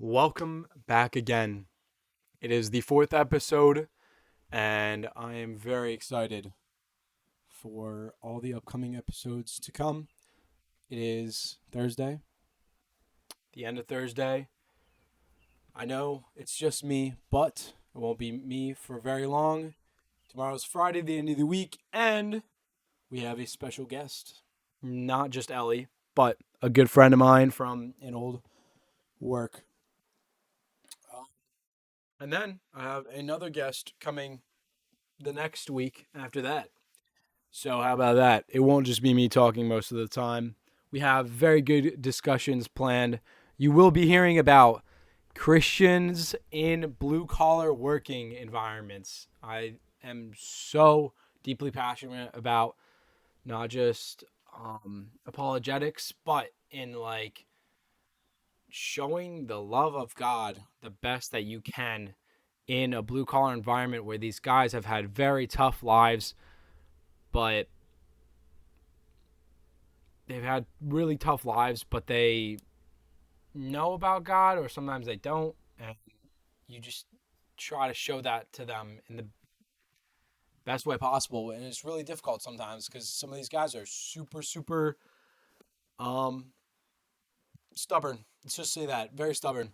Welcome back again. It is the fourth episode, and I am very excited for all the upcoming episodes to come. It is Thursday, the end of Thursday. I know it's just me, but it won't be me for very long. Tomorrow's Friday, the end of the week, and we have a special guest. Not just Ellie, but a good friend of mine from an old work. And then I have another guest coming the next week after that. So, how about that? It won't just be me talking most of the time. We have very good discussions planned. You will be hearing about Christians in blue collar working environments. I am so deeply passionate about not just apologetics, but in like showing the love of God the best that you can in a blue collar environment where these guys have had very tough lives, but they've had really tough lives, but they know about God or sometimes they don't. And you just try to show that to them in the best way possible. And it's really difficult sometimes because some of these guys are super um, stubborn. Let's just say that. Very stubborn.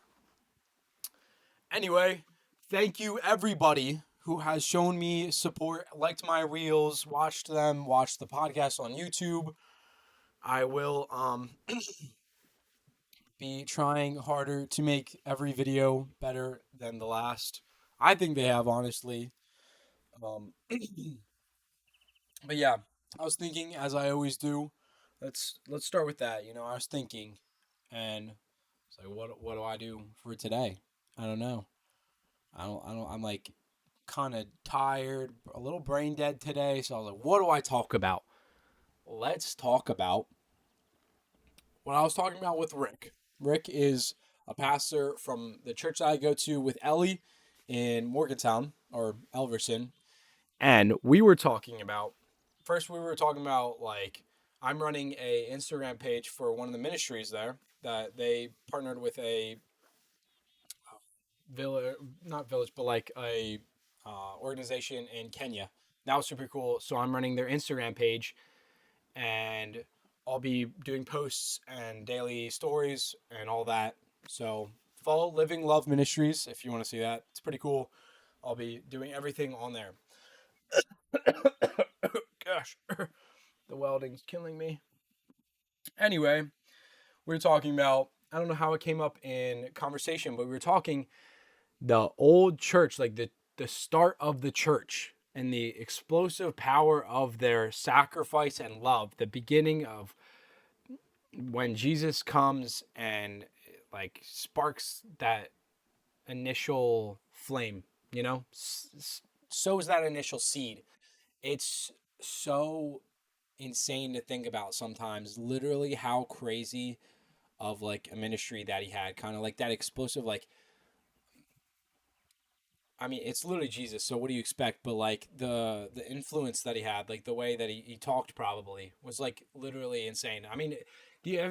Anyway, thank you everybody who has shown me support, liked my reels, watched them, watched the podcast on YouTube. I will be trying harder to make every video better than the last. I think they have, honestly. Um, but yeah, I was thinking, as I always do. Let's start with that. I was thinking, and it's like, what do I do for today? I don't know. I don't. I'm like kind of tired, a little brain dead today. So I was like, what do I talk about? Let's talk about what I was talking about with Rick. Rick is a pastor from the church that I go to with Ellie in Morgantown or Elverson. And we were talking about first we were talking about like I'm running a Instagram page for one of the ministries there that they partnered with a village, not village, but like a organization in Kenya. That was super cool. So I'm running their Instagram page, and I'll be doing posts and daily stories and all that. So follow Living Love Ministries if you want to see that. It's pretty cool. I'll be doing everything on there. Gosh, the welding's killing me. Anyway, we were talking about, I don't know how it came up in conversation, but we were talking the old church, like the start of the church and the explosive power of their sacrifice and love, the beginning of when Jesus comes and like sparks that initial flame, sows that initial seed. It's so insane to think about sometimes, literally how crazy of like a ministry that he had, kind of like that explosive, like, I mean, it's literally Jesus. So what do you expect? But like the influence that he had, like the way that he talked, probably was like literally insane. I mean,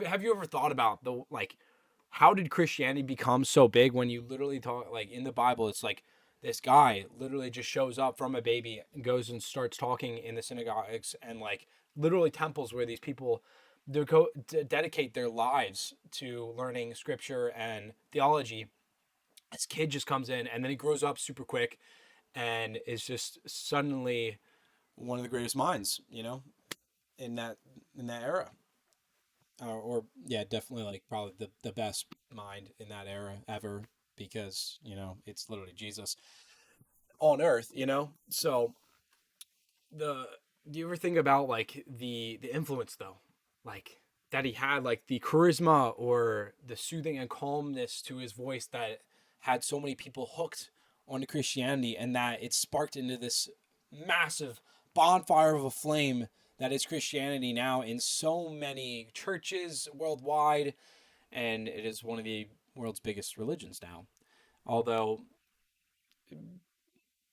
have you ever thought about the like how did Christianity become so big when you literally talk like in the Bible? It's like this guy literally just shows up from a baby and goes and starts talking in the synagogues and like literally temples where these people dedicate their lives to learning scripture and theology. This kid just comes in and then he grows up super quick and is just suddenly one of the greatest minds, in that era. Or yeah, definitely like probably the best mind in that era ever because, it's literally Jesus on earth. So the do you ever think about like the influence though? Like that he had like the charisma or the soothing and calmness to his voice that had so many people hooked onto Christianity and that it sparked into this massive bonfire of a flame that is Christianity now in so many churches worldwide, and it is one of the world's biggest religions now. Although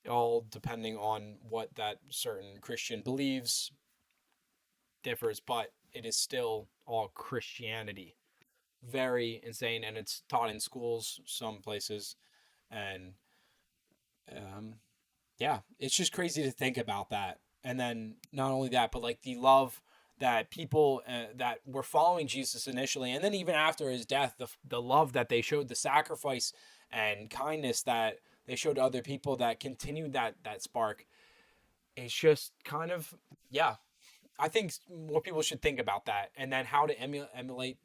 all depending on what that certain Christian believes differs, but it is still all Christianity. very insane, and it's taught in schools some places, and um, yeah, it's just crazy to think about that. And then not only that, but like the love that people that were following Jesus initially, and then even after his death, the love that they showed, the sacrifice and kindness that they showed to other people that continued that spark. It's just kind of, yeah. I think more people should think about that, and then how to emulate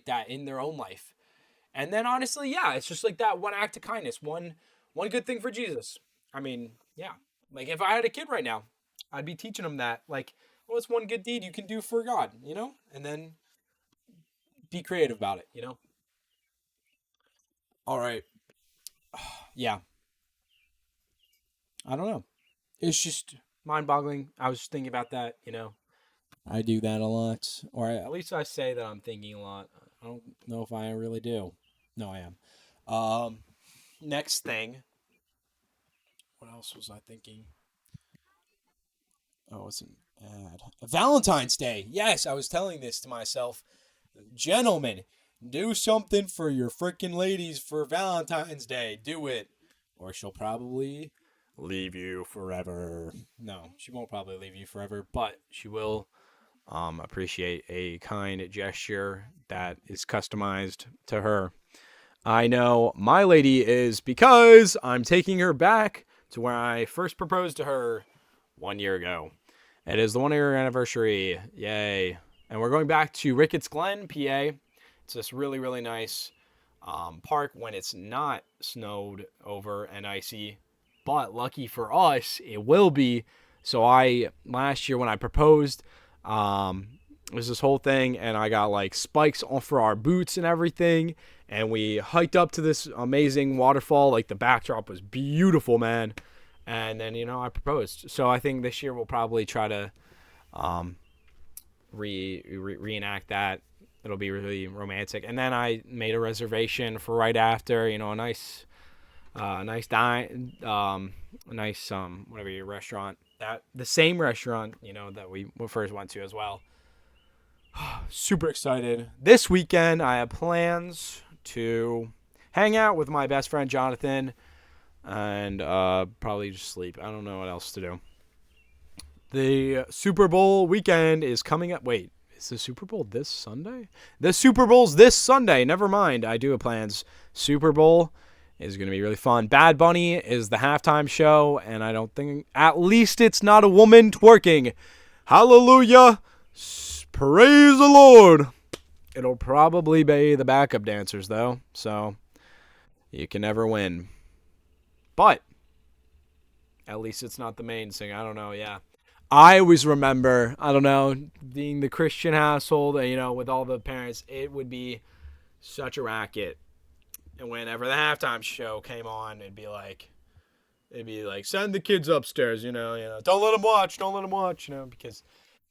that in their own life. And then honestly, yeah, it's just like that one act of kindness, one good thing for Jesus. I mean, yeah. Like if I had a kid right now, I'd be teaching them that. Like, what's one good deed you can do for God, And then be creative about it, All right. Yeah. I don't know. It's just mind-boggling. I was just thinking about that. I do that a lot, or at least I say that I'm thinking a lot. I don't know if I really do. No, I am. Um, Next thing. What else was I thinking? Oh, it's an ad. Valentine's Day. Yes, I was telling this to myself. Gentlemen, do something for your freaking ladies for Valentine's Day. Do it. Or she'll probably leave you forever. No, she won't probably leave you forever, but she will appreciate a kind gesture that is customized to her. I know my lady is, because I'm taking her back to where I first proposed to her 1 year ago. It is the 1 year anniversary. Yay. And we're going back to Ricketts Glen, PA. It's this really, really nice park when it's not snowed over and icy. But lucky for us, it will be. So last year when I proposed, it was this whole thing, and I got like spikes for our boots and everything. And we hiked up to this amazing waterfall. Like the backdrop was beautiful, man. And then, I proposed. So I think this year we'll probably try to reenact that. It'll be really romantic. And then I made a reservation for right after, a nice whatever your restaurant, that the same restaurant, that we first went to as well. Super excited. This weekend I have plans to hang out with my best friend Jonathan and probably just sleep. I don't know what else to do. The Super Bowl weekend is coming up. Wait, is the Super Bowl this Sunday? The Super Bowl's this Sunday. Never mind. I do have plans. Super Bowl is going to be really fun. Bad Bunny is the halftime show, and I don't think, at least it's not a woman twerking. Hallelujah. Praise the Lord. It'll probably be the backup dancers, though, so you can never win. But at least it's not the main singer. I don't know, yeah. I always remember, I don't know, being the Christian household, with all the parents, it would be such a racket. And whenever the halftime show came on, it'd be like, send the kids upstairs, don't let them watch, because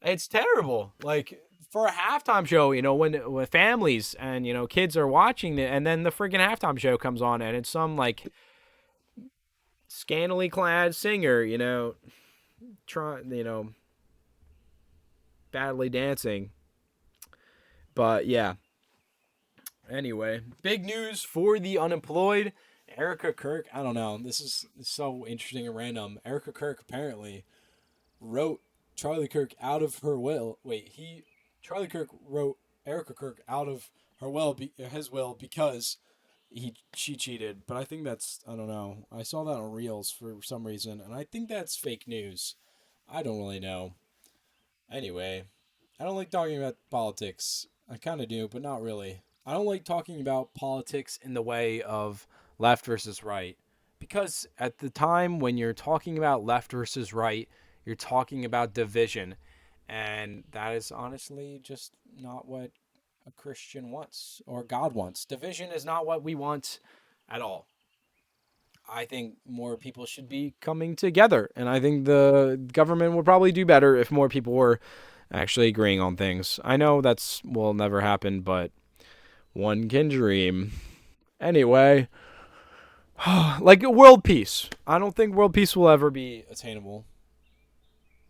it's terrible. Like, for a halftime show, when families and, kids are watching it, and then the freaking halftime show comes on, and it's some, like, scantily clad singer, badly dancing. But, yeah. Anyway, big news for the unemployed. Erica Kirk, I don't know. This is so interesting and random. Erica Kirk apparently wrote Charlie Kirk out of her will. Charlie Kirk wrote Erica Kirk out of his will because she cheated. But I think I don't know. I saw that on Reels for some reason, and I think that's fake news. I don't really know. Anyway, I don't like talking about politics. I kind of do, but not really. I don't like talking about politics in the way of left versus right. Because at the time when you're talking about left versus right, you're talking about division. And that is honestly just not what a Christian wants or God wants. Division is not what we want at all. I think more people should be coming together. And I think the government would probably do better if more people were actually agreeing on things. I know will never happen, but one can dream. Anyway, like world peace. I don't think world peace will ever be attainable.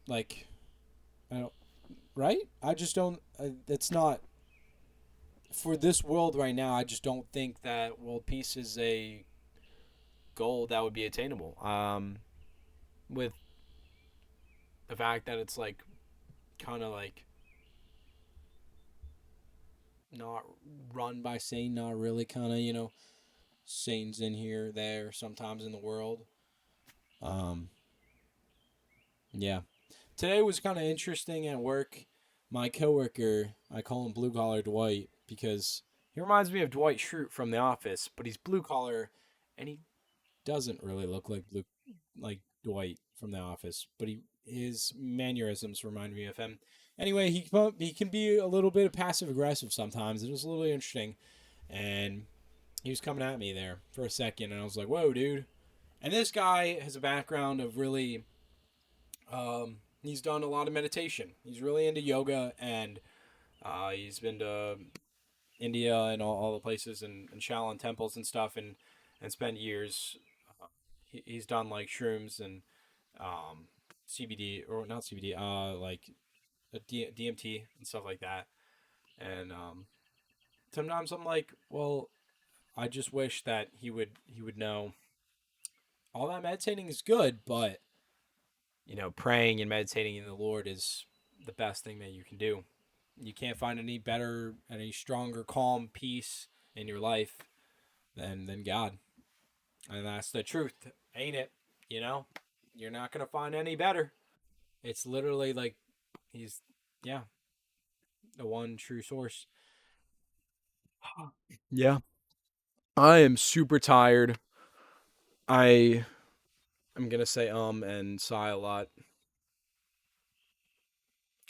Like, I don't, right? I just don't. It's not. for this world right now, I just don't think that world peace is a goal that would be attainable. With the fact that it's like kind of like not run by Satan, not really kind of, Satan's in here, there, sometimes in the world. Um, yeah. Today was kind of interesting at work. My coworker, I call him Blue Collar Dwight because he reminds me of Dwight Schrute from The Office, but he's blue collar, and he doesn't really look like Dwight from The Office, but his mannerisms remind me of him. Anyway, he can be a little bit passive aggressive sometimes. It was a little interesting, and he was coming at me there for a second, and I was like, "Whoa, dude!" And this guy has a background of really, he's done a lot of meditation. He's really into yoga, and he's been to India and all the places and Shaolin temples and stuff, and spent years. He's done like shrooms and um, CBD or not CBD, like DMT and stuff like that. And sometimes I'm like, well, I just wish that he would know all that meditating is good, but praying and meditating in the Lord is the best thing that you can do. You can't find any better, any stronger, calm peace in your life than God, and that's the truth, ain't it? You know, you're not gonna find any better. It's literally like he's, yeah, the one true source. Yeah, I am super tired. I am gonna say and sigh a lot.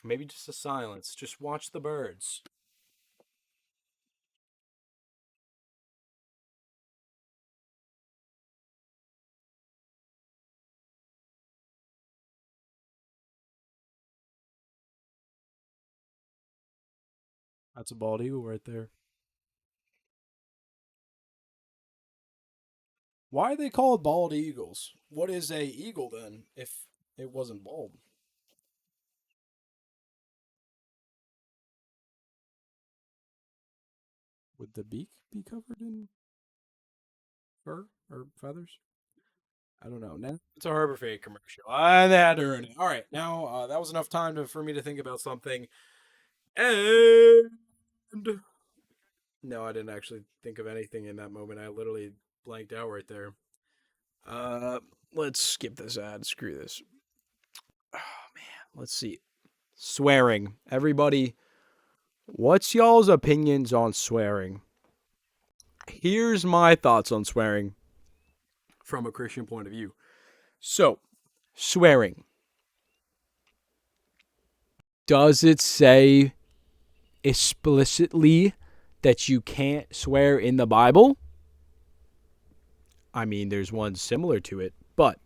Maybe just a silence. Just watch the birds. That's a bald eagle right there. Why are they called bald eagles? What is a eagle then if it wasn't bald? Would the beak be covered in fur or feathers? I don't know. Now it's a Harbor Freight commercial. I had to earn it. All right, now that was enough time for me to think about something. And no, I didn't actually think of anything in that moment. I literally blanked out right there. Uh, let's skip this ad. Screw this. Oh man, let's see. Swearing. Everybody, what's y'all's opinions on swearing? Here's my thoughts on swearing from a Christian point of view. So, swearing. Does it say explicitly that you can't swear in the Bible? I mean, there's one similar to it, but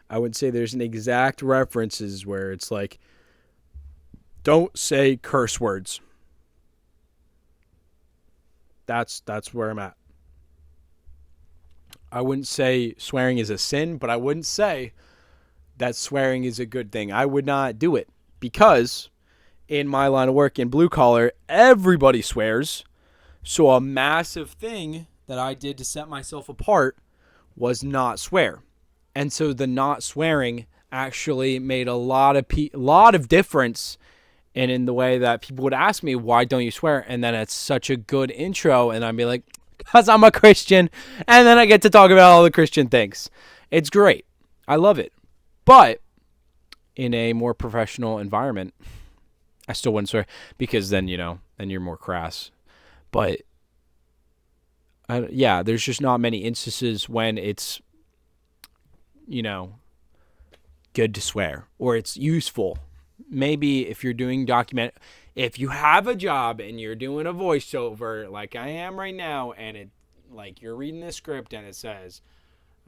I would say there's an exact references where it's like, don't say curse words. That's where I'm at. I wouldn't say swearing is a sin, but I wouldn't say that swearing is a good thing. I would not do it because in my line of work in blue collar, everybody swears. So a massive thing that I did to set myself apart was not swear. And so the not swearing actually made a lot of difference in the way that people would ask me, why don't you swear? And then it's such a good intro. And I'd be like, because I'm a Christian. And then I get to talk about all the Christian things. It's great. I love it. But in a more professional environment, I still wouldn't swear because then, then you're more crass. But yeah, there's just not many instances when it's, you know, good to swear or it's useful. Maybe if you're doing if you have a job and you're doing a voiceover like I am right now, and it like you're reading the script and it says,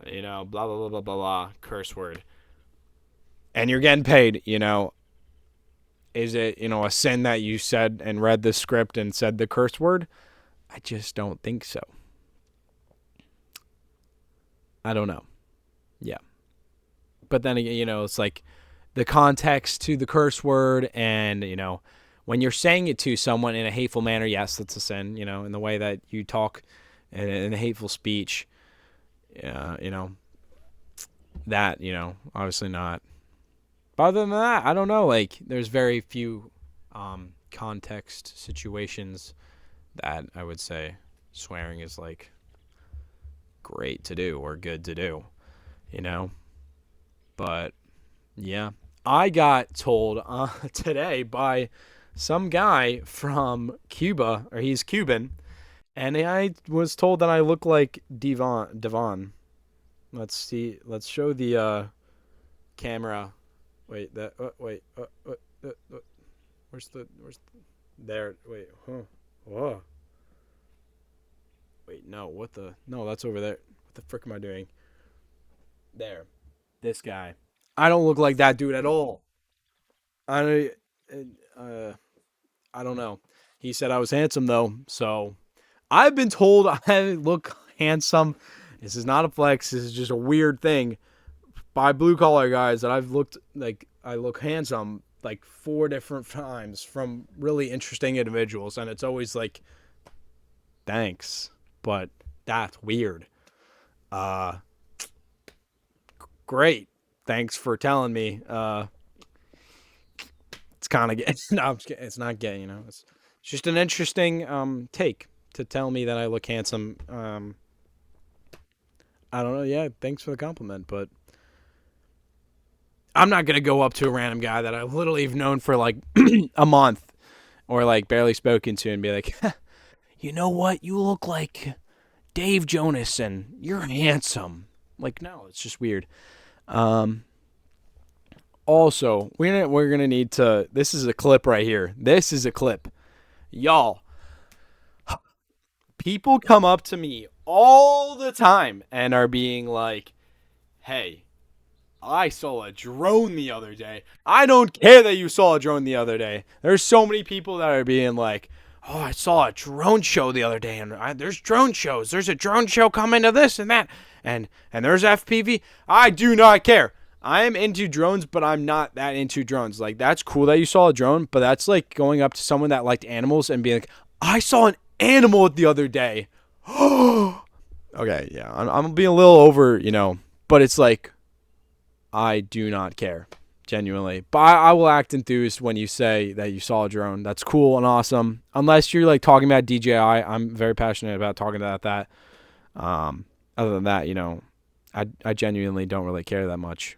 blah blah blah blah blah blah curse word, and you're getting paid, is it a sin that you said and read the script and said the curse word? I just don't think so. I don't know. Yeah. But then again, it's like the context to the curse word and, When you're saying it to someone in a hateful manner, yes, that's a sin, in the way that you talk in a hateful speech, you know, that, obviously not. But other than that, I don't know. Like, there's very few context situations that I would say swearing is, like, great to do or good to do, you know? But, yeah. I got told today by some guy from Cuba, or he's Cuban, and I was told that I look like Devon. Let's see. Let's show the camera. Wait, where's there? Wait, huh? Whoa. Wait, no. No, that's over there. What the frick am I doing? There. This guy. I don't look like that dude at all. I uh, I don't know. He said I was handsome though, so I've been told I look handsome. This is not a flex. This is just a weird thing by blue collar guys that I've looked like I look handsome like 4 different times from really interesting individuals, and it's always like, thanks, but that's weird. Uh, Great. Thanks for telling me. It's kind of gay. No, I'm just kidding. It's not gay. It's just an interesting take to tell me that I look handsome. I don't know. Yeah, thanks for the compliment, but I'm not gonna go up to a random guy that I've literally known for like a month or like barely spoken to and be like, you know what? You look like Dave Jonas and you're handsome. Like, no, it's just weird. Um, Also, we're gonna need to. This is a clip right here. This is a clip, y'all. People come up to me all the time and are being like, "Hey, I saw a drone the other day. I don't care that you saw a drone the other day." There's so many people that are being like, "Oh, I saw a drone show the other day, and there's drone shows. There's a drone show coming to this and that, and there's FPV." I do not care. I am into drones, but I'm not that into drones. Like, that's cool that you saw a drone, but that's like going up to someone that liked animals and being like, "I saw an animal the other day." Okay, yeah, I'm being a little over, but it's like, I do not care, genuinely. But I will act enthused when you say that you saw a drone. That's cool and awesome. Unless you're like talking about DJI, I'm very passionate about talking about that. Other than that, I genuinely don't really care that much.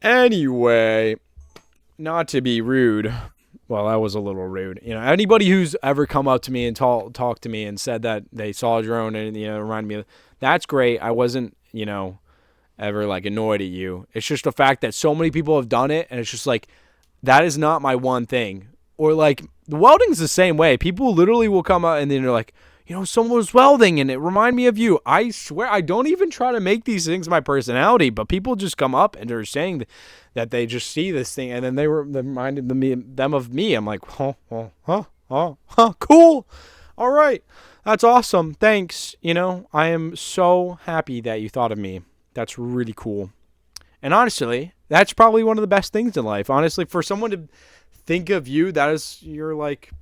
Anyway, not to be rude. Well, that was a little rude. Anybody who's ever come up to me and talked to me and said that they saw a drone and reminded me of, that's great. I wasn't, ever like annoyed at you. It's just the fact that so many people have done it, and it's just like, that is not my one thing. Or like, the welding's the same way. People literally will come out and then they're like, someone was welding and it reminded me of you. I swear, I don't even try to make these things my personality, but people just come up and they're saying that they just see this thing and then they reminded them of me. I'm like, cool. All right. That's awesome. Thanks. I am so happy that you thought of me. That's really cool. And honestly, that's probably one of the best things in life. Honestly, for someone to think of you, that is your like,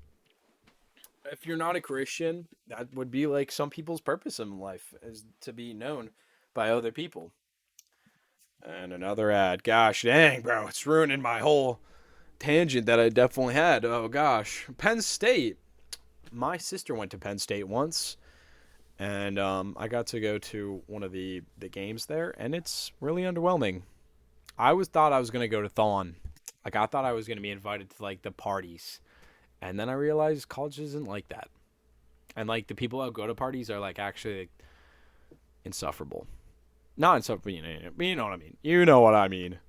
if you're not a Christian, that would be like some people's purpose in life, is to be known by other people. And another ad. Gosh dang, bro, it's ruining my whole tangent that I definitely had. Oh gosh. Penn State. My sister went to Penn State once, and I got to go to one of the games there, and it's really underwhelming. Thought I was gonna go to Thon. Like, I thought I was gonna be invited to like the parties, and then I realized college isn't like that. And like the people that go to parties are like actually like, insufferable. Not insufferable, but you know what I mean. You know what I mean.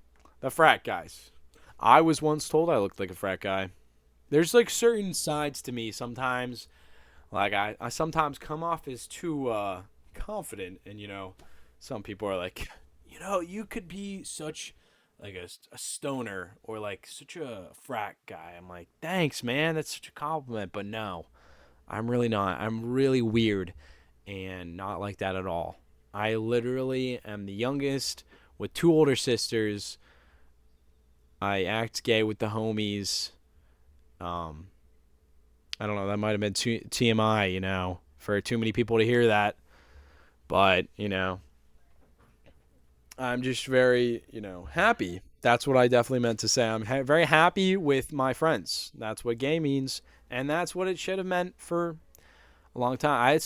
The frat guys. I was once told I looked like a frat guy. There's like certain sides to me sometimes. Like, I sometimes come off as too confident, and some people are like, you could be such like a stoner or like such a frat guy. I'm like, thanks, man. That's such a compliment, but no, I'm really not. I'm really weird and not like that at all. I literally am the youngest with 2 older sisters. I act gay with the homies. Um, I don't know. That might have been TMI, for too many people to hear that. But I'm just very, happy. That's what I definitely meant to say. I'm very happy with my friends. That's what gay means, and that's what it should have meant for a long time.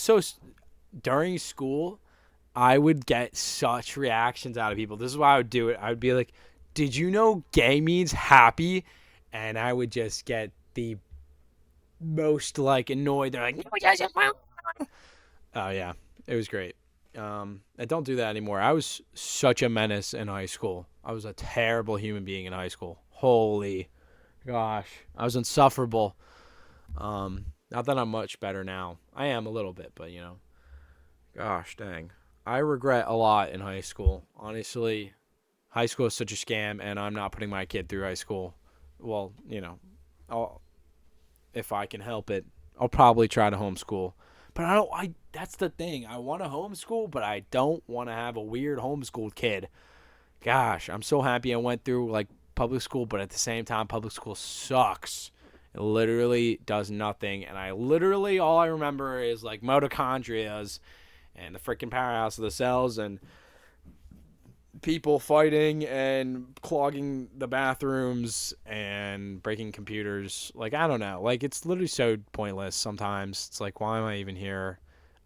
During school, I would get such reactions out of people. This is why I would do it. I would be like, "Did you know gay means happy?" And I would just get the most like annoyed. They're like, "No, it doesn't." Oh yeah, it was great. I don't do that anymore. I was such a menace in high school. I was a terrible human being in high school. Holy gosh, I was insufferable. Not that I'm much better now. I am a little bit, but gosh dang, I regret a lot in high school. Honestly, high school is such a scam, and I'm not putting my kid through high school. Well, I'll, if I can help it, I'll probably try to homeschool. But I don't. That's the thing. I want to homeschool, but I don't want to have a weird homeschooled kid. Gosh, I'm so happy I went through like public school, but at the same time, public school sucks. It literally does nothing, and all I remember is like mitochondrias and the freaking powerhouse of the cells and people fighting and clogging the bathrooms and breaking computers. Like, I don't know. Like, it's literally so pointless sometimes. It's like, why am I even here?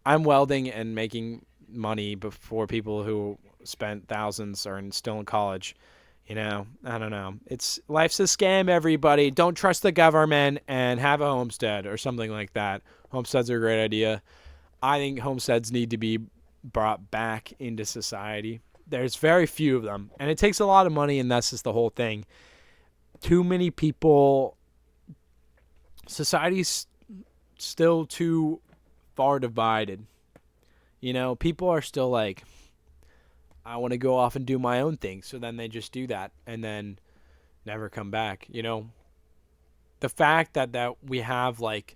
I'm welding and making money before people who spent thousands are still in college. I don't know. Life's a scam, everybody. Don't trust the government and have a homestead or something like that. Homesteads are a great idea. I think homesteads need to be brought back into society. There's very few of them, and it takes a lot of money, and that's just the whole thing. Too many people, society's still too far divided. People are still like, I want to go off and do my own thing, so then they just do that and then never come back. The fact that we have like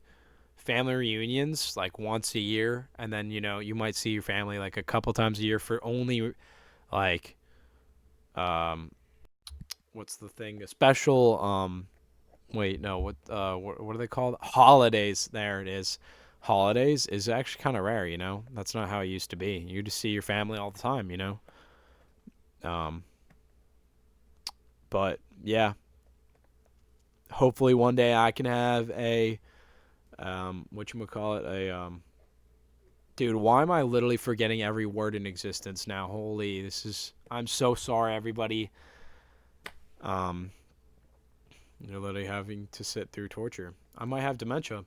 family reunions like once a year, and then you might see your family like a couple times a year for only like what's the thing, a special wait, no, what are they called, holidays, there it is. Holidays is actually kind of rare. That's not how it used to be. You just see your family all the time. um but yeah, hopefully one day I can have a whatchamacallit, dude, why am I literally forgetting every word in existence now? Holy, I'm so sorry, everybody. Um, you're literally having to sit through torture. I might have dementia.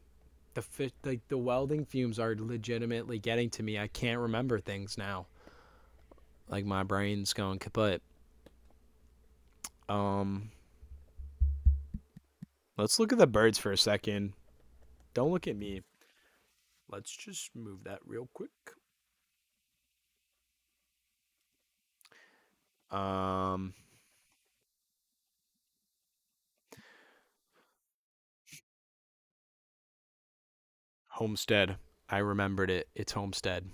The welding fumes are legitimately getting to me. I can't remember things now. Like, my brain's going kaput. Let's look at the birds for a second. Don't look at me. Let's just move that real quick. Um, Homestead. I remembered it. It's Homestead.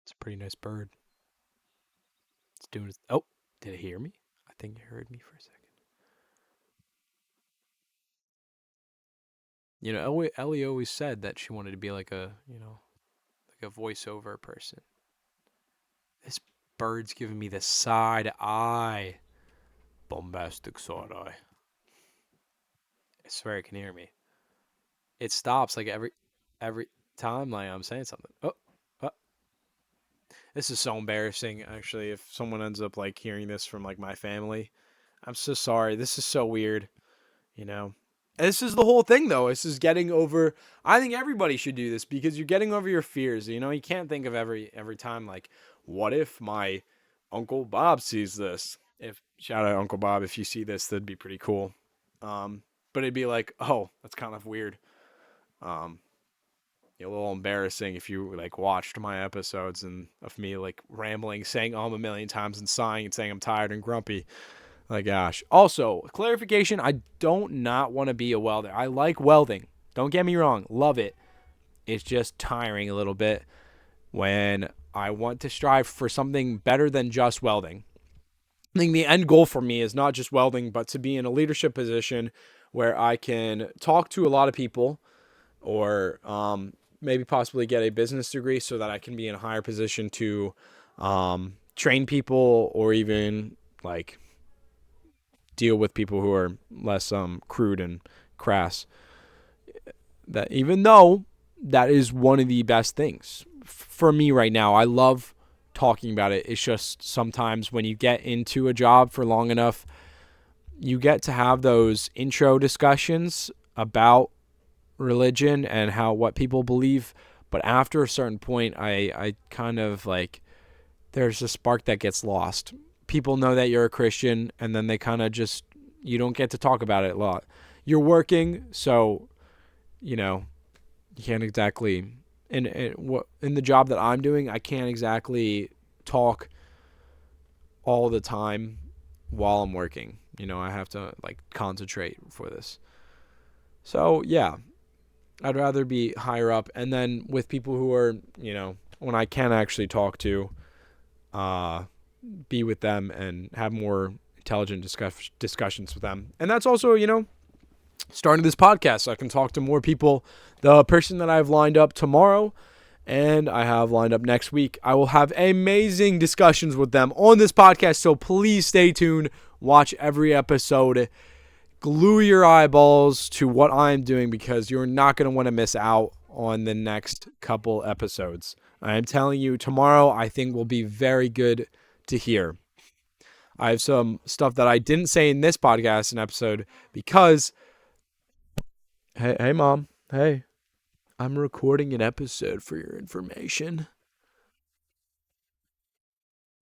It's a pretty nice bird. It's doing its. Oh, did it hear me? I think it heard me for a second. Ellie always said that she wanted to be like like a voiceover person. This bird's giving me the side eye. Bombastic side eye. I swear it can hear me. It stops like every time like I'm saying something. Oh, this is so embarrassing, actually, if someone ends up like hearing this from like my family. I'm so sorry. This is so weird, you know. This is the whole thing though. This is getting over. I think everybody should do this because you're getting over your fears. You can't think of every time like, what if my Uncle Bob sees this? If Shout out Uncle Bob, if you see this, that'd be pretty cool. But it'd be like, oh, that's kind of weird. Um, a little embarrassing if you like watched my episodes and of me like rambling, saying a million times and sighing and saying I'm tired and grumpy. My gosh. Also, clarification, I don't not want to be a welder. I like welding. Don't get me wrong. Love it. It's just tiring a little bit when I want to strive for something better than just welding. I think the end goal for me is not just welding, but to be in a leadership position where I can talk to a lot of people, or maybe possibly get a business degree so that I can be in a higher position to train people, or even like deal with people who are less crude and crass. That, even though that is one of the best things for me right now, I love talking about it. It's just sometimes when you get into a job for long enough, you get to have those intro discussions about religion and what people believe. But after a certain point, I kind of like, there's a spark that gets lost. People know that you're a Christian, and then they kind of just, you don't get to talk about it a lot. You're working, so you know you can't exactly, in the job that I'm doing, I can't exactly talk all the time while I'm working. I have to like concentrate for this. So yeah, I'd rather be higher up, and then with people who are, when I can actually talk to, be with them and have more intelligent discussions with them. And that's also, starting this podcast, so I can talk to more people. The person that I have lined up tomorrow and I have lined up next week, I will have amazing discussions with them on this podcast. So please stay tuned. Watch every episode. Glue your eyeballs to what I'm doing, because you're not going to want to miss out on the next couple episodes. I am telling you, tomorrow I think will be very good to hear. I have some stuff that I didn't say in this podcast and episode because, hey, Mom, hey, I'm recording an episode for your information.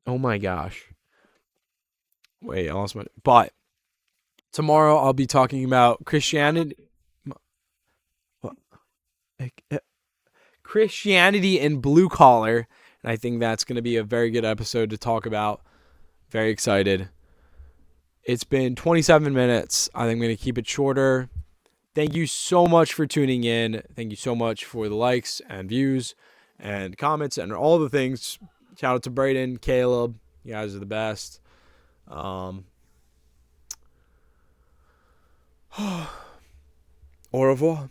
Oh my gosh. Wait, I lost my, but tomorrow I'll be talking about Christianity. Christianity and blue collar. And I think that's going to be a very good episode to talk about. Very excited. It's been 27 minutes. I think I'm going to keep it shorter. Thank you so much for tuning in. Thank you so much for the likes and views and comments and all the things. Shout out to Braden, Caleb. You guys are the best. Au revoir.